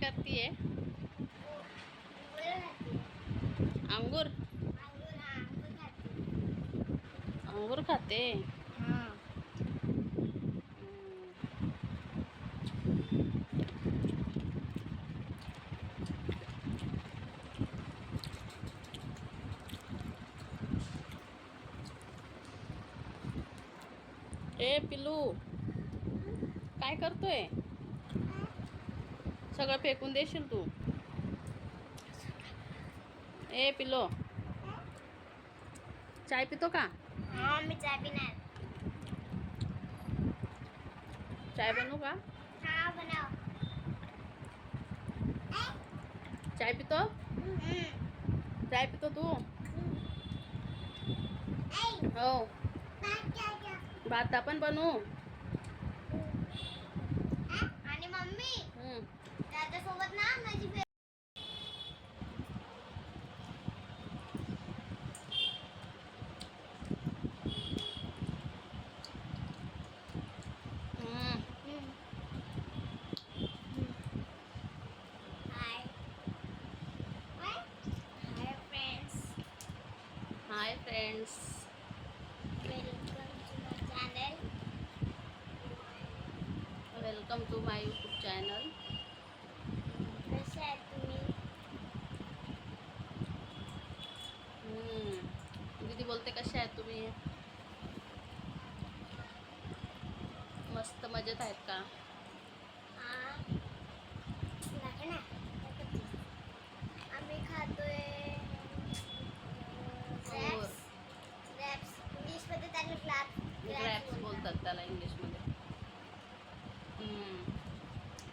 करतीये? अंगूर अंगूर खाते. ए पिल्लू, काय करतोय? सगळं फेकून देशील तू. ए पिल्लो, चाय पितो का? मी चाय पिणार. चाय बनवू का? हाँ बनाओ. चाय पितो? चाय पितो तू? हो. भात पण बनवू. आणि मम्मी त्याच्यासोबत ना माझी hi friends, welcome to my YouTube channel. कसे आहे तुम्ही? दीदी बोलते कसे आहेत तुम्ही? मस्त मजेत आहेत का? आम्ही खातोय इंग्लिशमध्ये त्याला ग्रॅप्स बोलतात त्याला इंग्लिशमध्ये.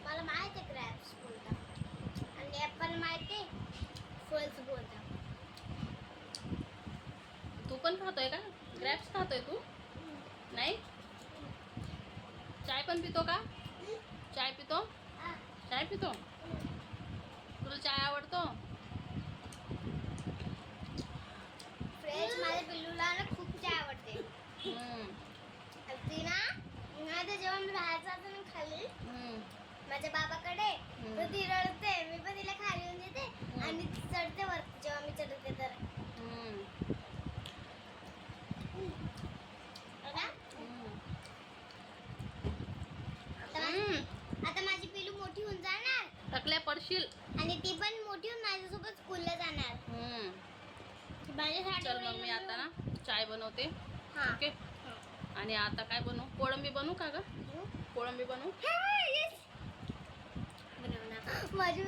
मला माहिती आहे ग्रॅप्स बोलतात आणि ॲपल माहिती आहे फल्स बोलतात. तू पण खातोय का? ग्रॅप्स खातोय तू? नाही? चाय पण पितो का? चाय पितो? चाय पितो? तुला चाय आवडतो? फ्रेंड्स, माझ्या पिल्लूला ना खूप चाय आवडते. ती ना जेव्हा मी बाहेर जातो ना खाली माझ्या बाबाकडे, तर ती रडते. मी पण तिला खाली येऊन देते आणि ती चढते वर जेव्हा मी चढते तर. आता माझी पिल्लू मोठी होऊन जाणार. टकल्या पडशील. आणि ती पण मोठी होऊन माझ्यासोबत स्कूलला जाणार. चल मग मी आता ना चाय बनवते. हाँ. ओके. आणि आता काय बनवू? कोळंबी बनवू का ग? कोळंबी बनवू? माझी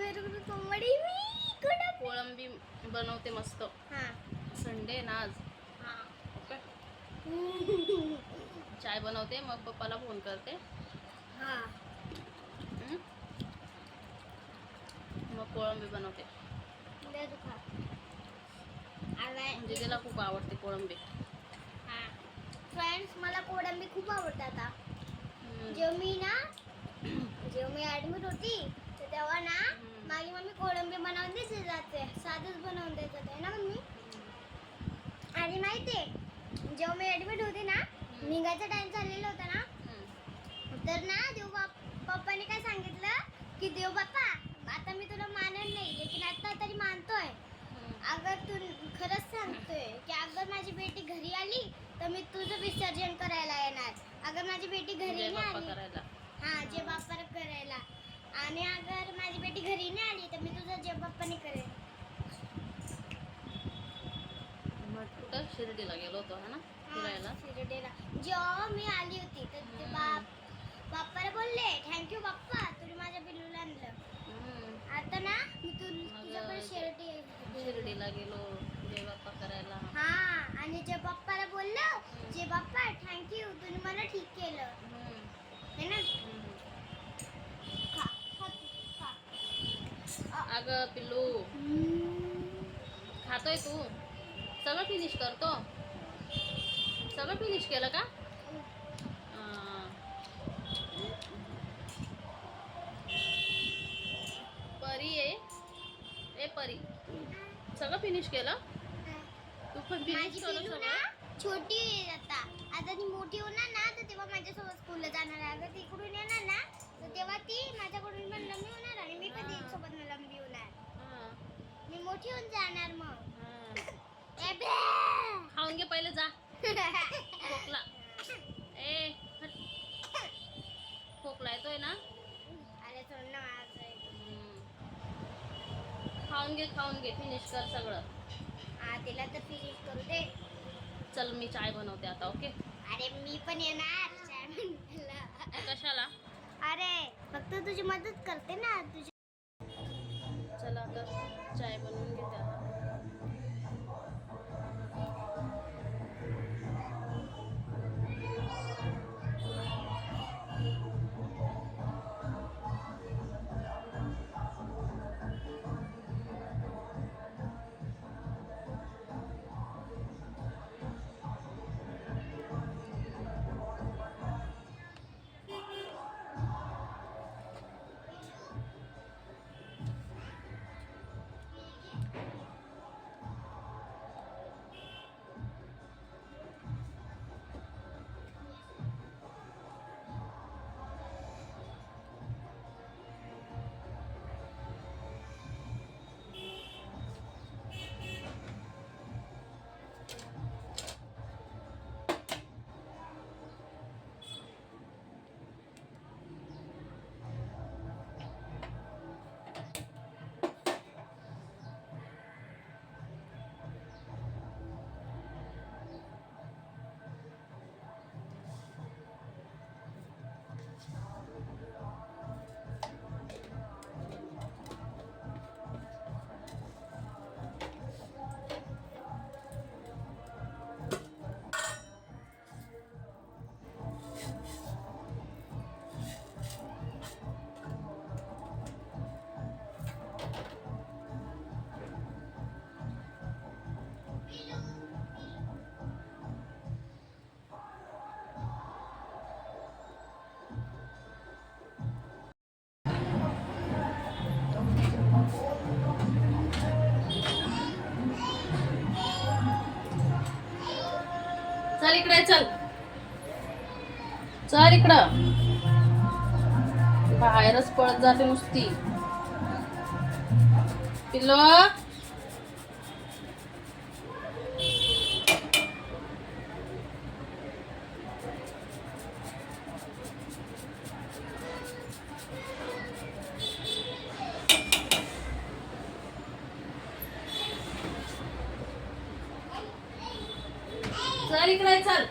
कोळंबी बनवते मस्त. संडे ना आज. ओके. चाय बनवते, मग पप्पाला फोन करते. मग कोळंबी बनवते. दीदीला खूप आवडते कोळंबी. फ्रेंड्स, मला कोळंबी खूप आवडते. आता जेव्हा मी ॲडमिट होती तर तेव्हा ना माझी मम्मी कोळंबी बनवून द्यायची जाते. साधंच बनवून देत होते ना मम्मी. आणि माहिती आहे जेव्हा मी ॲडमिट होती ना, निघायचा टाइम चाललेला होता ना, तर ना पप्पाने काय सांगितलं की देव बाप्पा, आता मी तुला मानत नाही, लेकिन आता तरी मानतोय. अगर तू खरंच सांगतोय की अगर माझी बेटी घरी आली तर मी तुझं विसर्जन करायला येणार. अगर माझी बेटी घरी नाही आली, जय बाप्पा करायला, आणि अगर माझी बेटी घरी नाही आली तर मी तुझं जय बाप्पाने करेन. मग कुठं शिर्डीला गेलो होतो ना फिरायला? शिर्डीला जेव्हा मी आली होती तर ते बाप्पाला बोलले थँक्यू बाप्पा, तुम्ही माझ्या पिल्लूला आणलं. आता ना मी तुझ्याकडे शिर्डीला गेलो जय बाप्पा करायला. आणि जय बाप्पाला बोललो जय बाप्पा थँक्यू, तुम्ही मला ठीक केलं. है ना? अगं पिल्लू, खातोय तू? सगळं फिनिश करतो? सगळं फिनिश केलं का? परी आहे. ए परी, सगळं फिनिश केलं? तू पण फिनिश केलं सगळं? छोटी आहे आता ती मोठी होणार ना तर तेव्हा माझ्यासोबत स्कूलला जाणार आहे. अगं तिकडून येणार ना तर तेव्हा ती माझ्याकडून पण लंबी होणार आणि मी पण तिच्यासोबत लंबी होणार. हा, मी मोठी होऊन जाणार मग. हा. ए बे! खाऊन घे पहिले जा. खोकला. ए हट. खोकला येतोय ना? अरे सोड ना माझं एक. खाऊन घे फिनिश कर सगळं. हा तिला तर फिनिश करू दे. चल मी चाय बनवते आता. ओके. अरे मी पण येणार चाय बनवायला. कशाला? अरे फक्त तुझी मदत करते ना तुझी. चला आता चाय बनवून घेते आता. चल इकडे चल. चल इकडं. बाहेरच पळत जाते नुसती. पिल्लो. चल इकडे चल.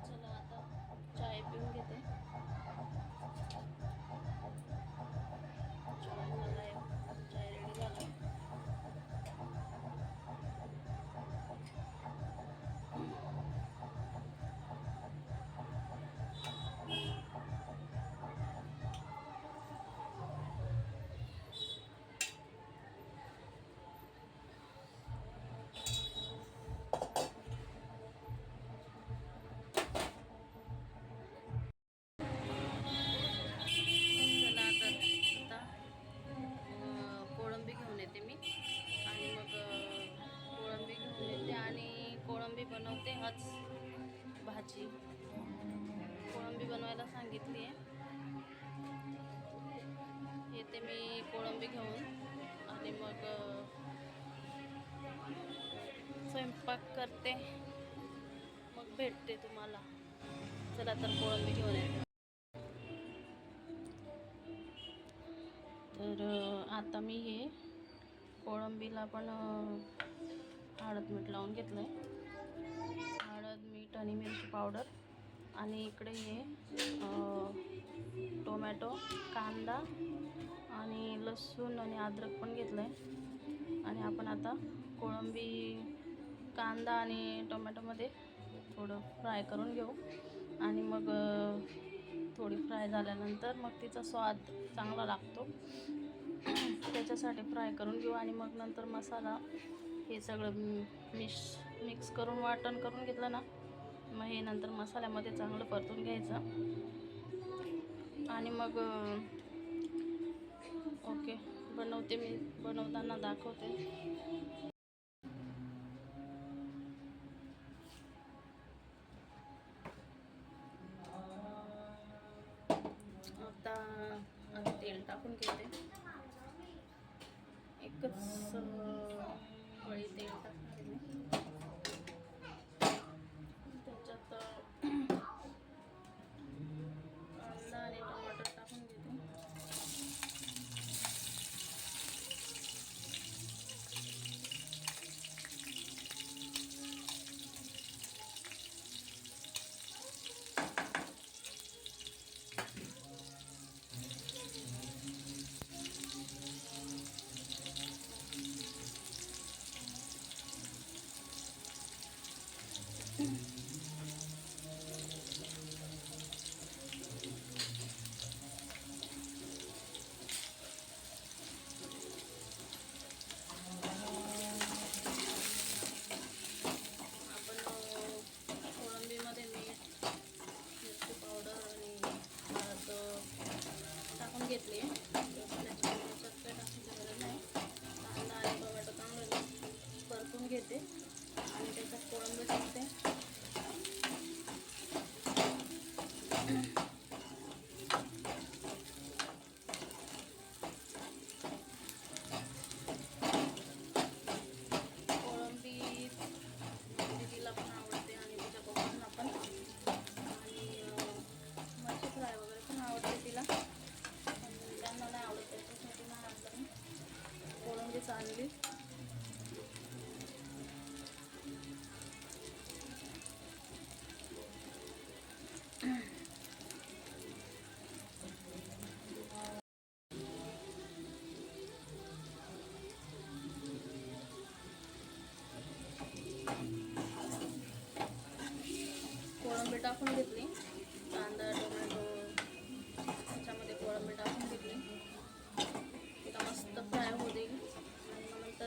चला आता चाय पिऊन घेते. चाय झालाय. चाय रेडी झाला. चला आता कोळंबी घेऊन येते मी आणि मग कोळंबी घेऊन येते आणि कोळंबी बनवते. आज भाजी कोळंबी बनवायला सांगितली आहे. येते मी कोळंबी घेऊन आणि मग स्वयंपाक करते. मग भेटते तुम्हाला. चला तर कोळंबी घेऊन येते. तर आता मी हे कोळंबीला पण हळद मीठ लावून घेतलं आहे. हळद मीठ आणि मिरची पावडर आणि इकडे हे टोमॅटो कांदा आणि लसूण आणि अद्रक पण घेतलं आहे. आणि आपण आता कोळंबी कांदा आणि टोमॅटोमध्ये थोडं फ्राय करून घेऊ आणि मग थोडी फ्राय झाल्यानंतर मग तिचा स्वाद चांगला लागतो. त्याच्यासाठी फ्राय करून घेऊ आणि मग नंतर मसाला हे सगळं मिक्स करून वाटण करून घेतलं ना, मग हे नंतर मसाल्यामध्ये चांगलं परतून घ्यायचं आणि मग ओके बनवते मी, बनवताना दाखवते. आता तेल टाकून घेते. एकच पळी तेल टाकणार मी. त्याच्यात कांदा आणि टमाटर टाकून घेते. आपण कोळंबीमध्ये मीठ, मिरची पावडर आणि हळद टाकून घेतली आहे. त्याच्यात काही टाकायची गरज नाही. कांदा आणि टोमॅटो चांगलं परतून घेते आणि त्याच्यात कोळंबी टाकते. कोळंबी दीदीला पण आवडते आणि तिच्यापासून आपण, आणि मच्छी फ्राय वगैरे पण आवडते तिला, पण त्यांना नाही आवडत त्याच्यासाठी नाही आणलं मी. कोळंबीच आणली. कोळंबी टाकून घेतली. कांदा टोमॅटो त्याच्यामध्ये कोळंबी टाकून घेतली. तिला मस्त फ्राय होऊ देईल आणि मग नंतर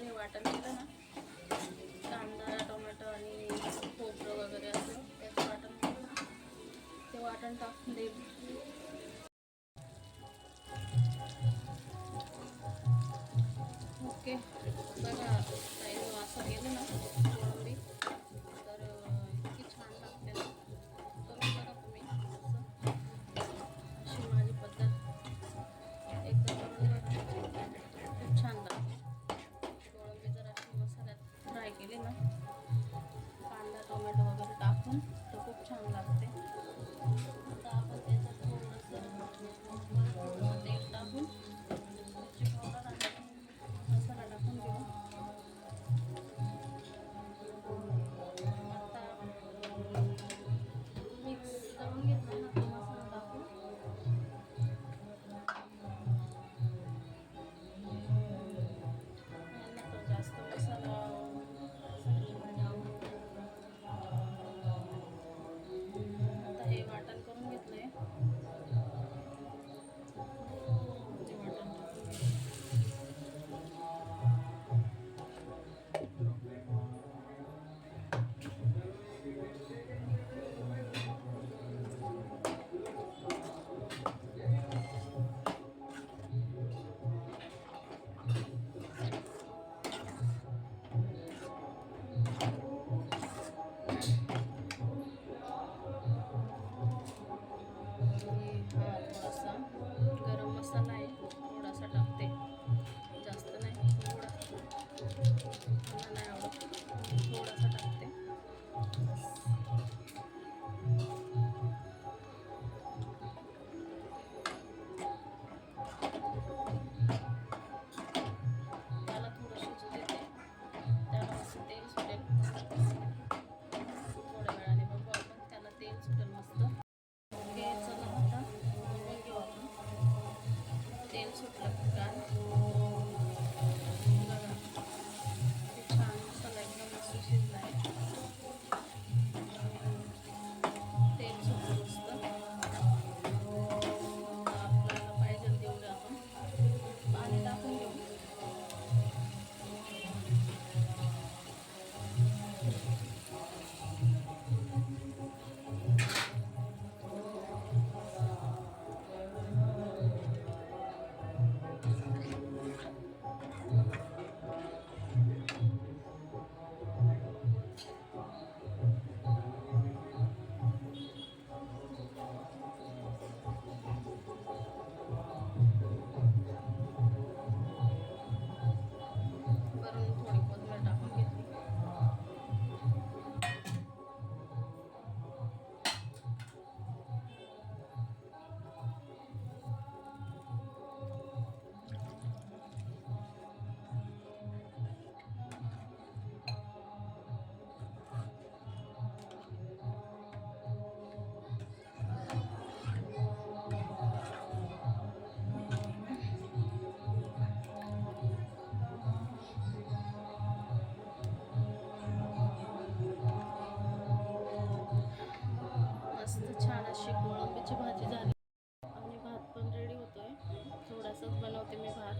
बनवते मी भात,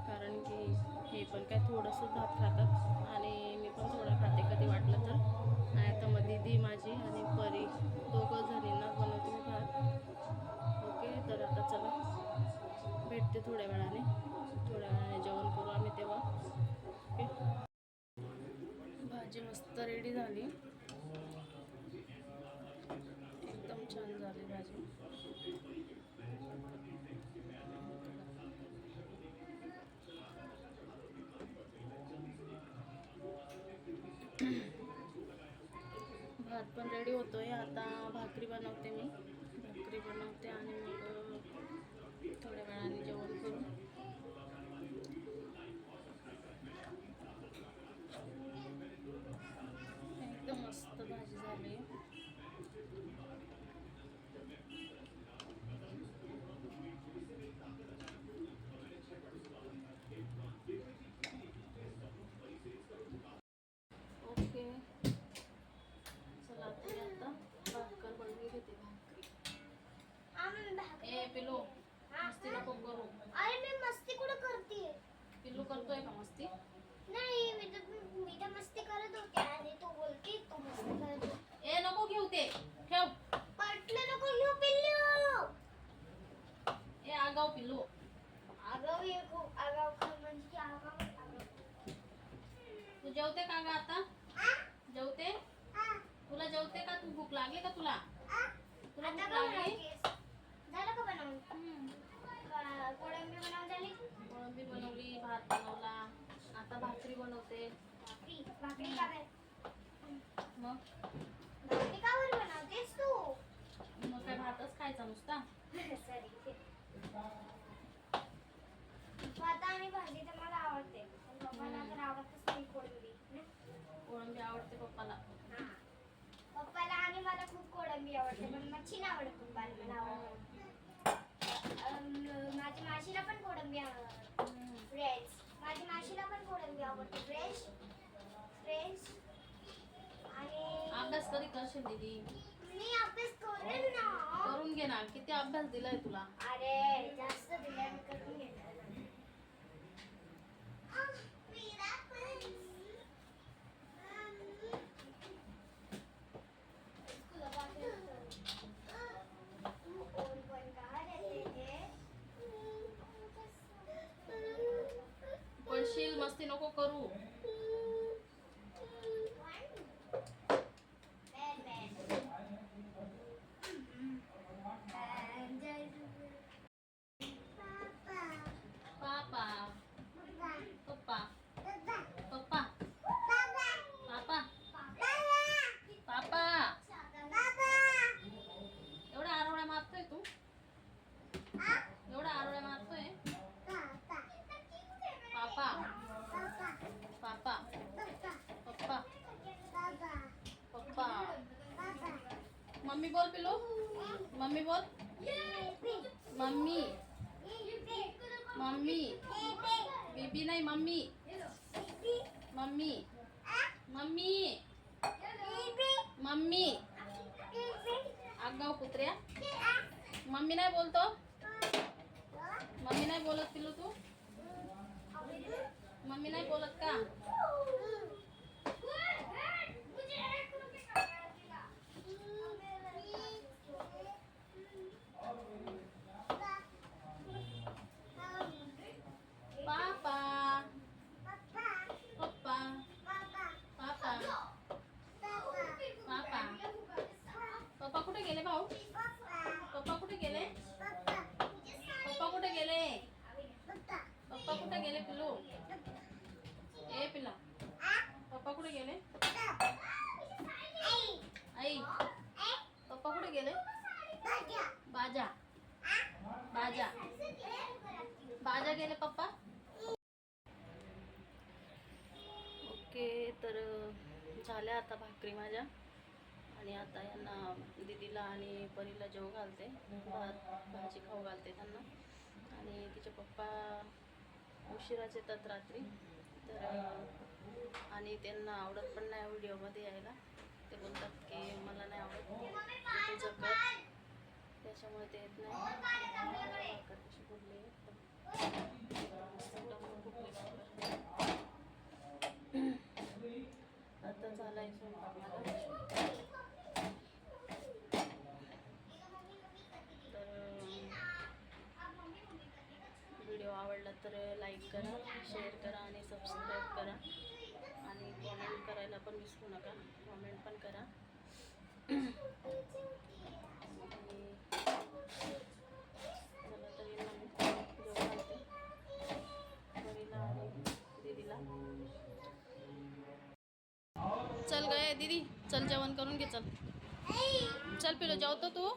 कारण की हे पण काय थोडंसं भात खातात आणि मी पण थोडा खाते कधी वाटलं तर. नाही तर मग दीदी माझी आणि परी दोघं जणींना बनवते मी भात. ओके, तर आता चला भेटते थोड्या वेळाने जेवण करू आम्ही तेव्हा. ओके, भाजी मस्त रेडी झाली, एकदम छान झाली भाजी. भात पण रेडी होतोय. आता भाकरी बनवते मी, आणि मग थोड्या वेळाने जेवण करू. एकदम मस्त भाजी झाली. ओके, चला आता भाकर बनवून घेते. भाकरी ए पिलू, मस्ती नको करू. अरे मी मस्ती कुठं करते? पिल्लू करतोय का मस्ती? नाही, मी तर मस्ती करत होते आणि तू बोलती तू मस्ती करत होती. ए नको घेऊ ते, ठेव. पटलं नको घेऊ पिल्लू. ए आगाव पिल्लू. आगाऊ ये खूप आगाऊ म्हणजे आगाऊ. तू जेवते का ग आता? जेवते? तुला जेवते का? तू भूक लागली का तुला? तुला भूक लागली? झालं का बनवून? कोळंबी बनवून झाली? कोळंबी बनवली, भात बनवला, आता भाकरी बनवते. भाकरी का बरं? मग भाकरी का बरं बनवतेस तू? मग काय भातच खायचा नुसता? सॉरी. भात आणि भाजी तर मला आवडते, पण पप्पाला तर आवडतच नाही कोळंबी. कोळंबी आवडते पप्पाला. पप्पाला आणि मला खूप कोळंबी आवडते, पण मच्छी नाही आवडत पप्पाला. मला आवडते. माझ्या माशीला पण कोळंबी आवडते. फ्रेंड्स, माझ्या माशीला पण कोळंबी आवडते. फ्रेंड्स आणि अभ्यास कधी करशील दीदी? मी अभ्यास करेन ना. करून घे ना, किती अभ्यास दिलाय तुला? अरे जास्त दिल्या मी करून घेणार. पडशील, मस्ती नको करू. पापा पप्पा पप्पा पापा पापा, एवढ्या आरोळ्या मारतोय तू? एवढ्या आरोळ्या मारतोय? पापा पापा पप्पा पप्पा. मम्मी बोल पिलो, मम्मी बोल. मम्मी मम्मी, बेबी नाही मम्मी. Mummy mummy mummy. आगाव कुत्र्या, मम्मी नाही बोलतो. मम्मी नाही बोलत पिलू तू? मम्मी नाही बोलत का? पापा पप्पा पापा पापा. पप्पा कुठे गेले भाऊ? पप्पा कुठे गेले? पप्पा कुठे गेले? पप्पा कुठे गेले पिल्लू? ए पिल्ला, पप्पा कुठे गेले? आई, पप्पा कुठे गेले? बाजा बाजा बाजा गेले पप्पा. ओके, तर झाल्या आता भाकरी माझ्या, आणि आता यांना दीदीला आणि परीला जेव घालते, भाजी खाऊ घालते त्यांना. आणि तिचे पप्पा उशिराच येतात रात्री, तर आणि त्यांना आवडत पण नाही व्हिडिओमध्ये यायला. ते बोलतात की मला नाही आवडत, तुझं कर, त्याच्यामुळे ते येत नाही. कशी बोलले आवडला तर लाईक करा, शेअर करा आणि सबस्क्राईब करा आणि कॉमेंट करायला पण विसरू नका. कॉमेंट पण करा. आणि मला तरी जेवण होते बरीला आणि दीदीला. चल गए दीदी, चल जेवण करून घे. चल चल पिलो, जेवतो तू?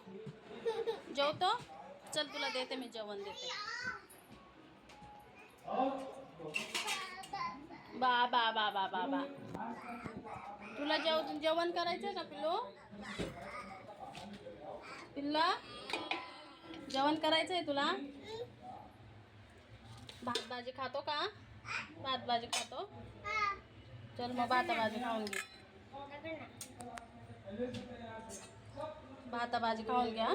जेवतो? चल तुला देते मी, जेवण देते. बा बा बा बा बा बा तुला जेवण करायचं का पिल्लू? पिल्ला जेवण करायचंय तुला? भात भाजी खातो का? भात भाजी खातो? चल मग भात भाजी खाऊन घे. भात भाजी खाऊन घ्या.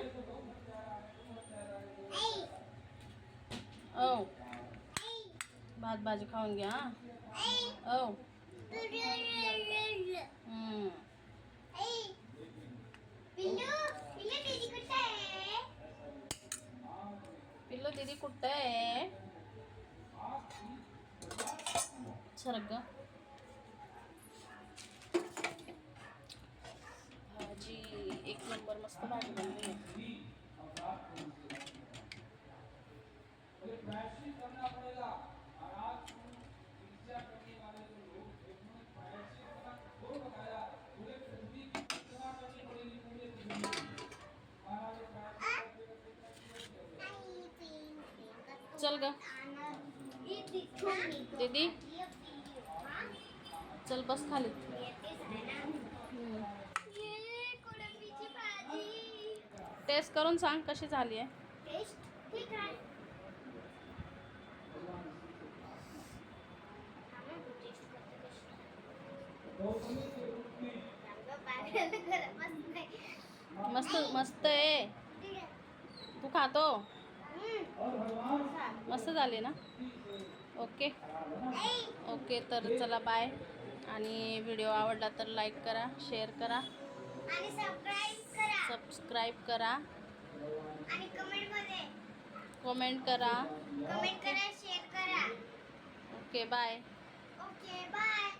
ओ भात भाजी खाऊन घ्या. ओ पिल्लू दीदी कुठं आहे? सरक ग. भाजी एक नंबर, मस्त भाजी बनली. चल ग दीदी, चल बस खाली. टेस्ट करून सांग कशी झाली आहे. ठीक आहे. मस्त मस्त आहे. तू खातो? मस्त झाली ना? ओके ओके, तर चला बाय. आणि व्हिडिओ आवडला तर लाईक करा, शेअर करा आणि सबस्क्राईब करा आणि कमेंट करा. शेअर करा. Okay bye. Okay bye.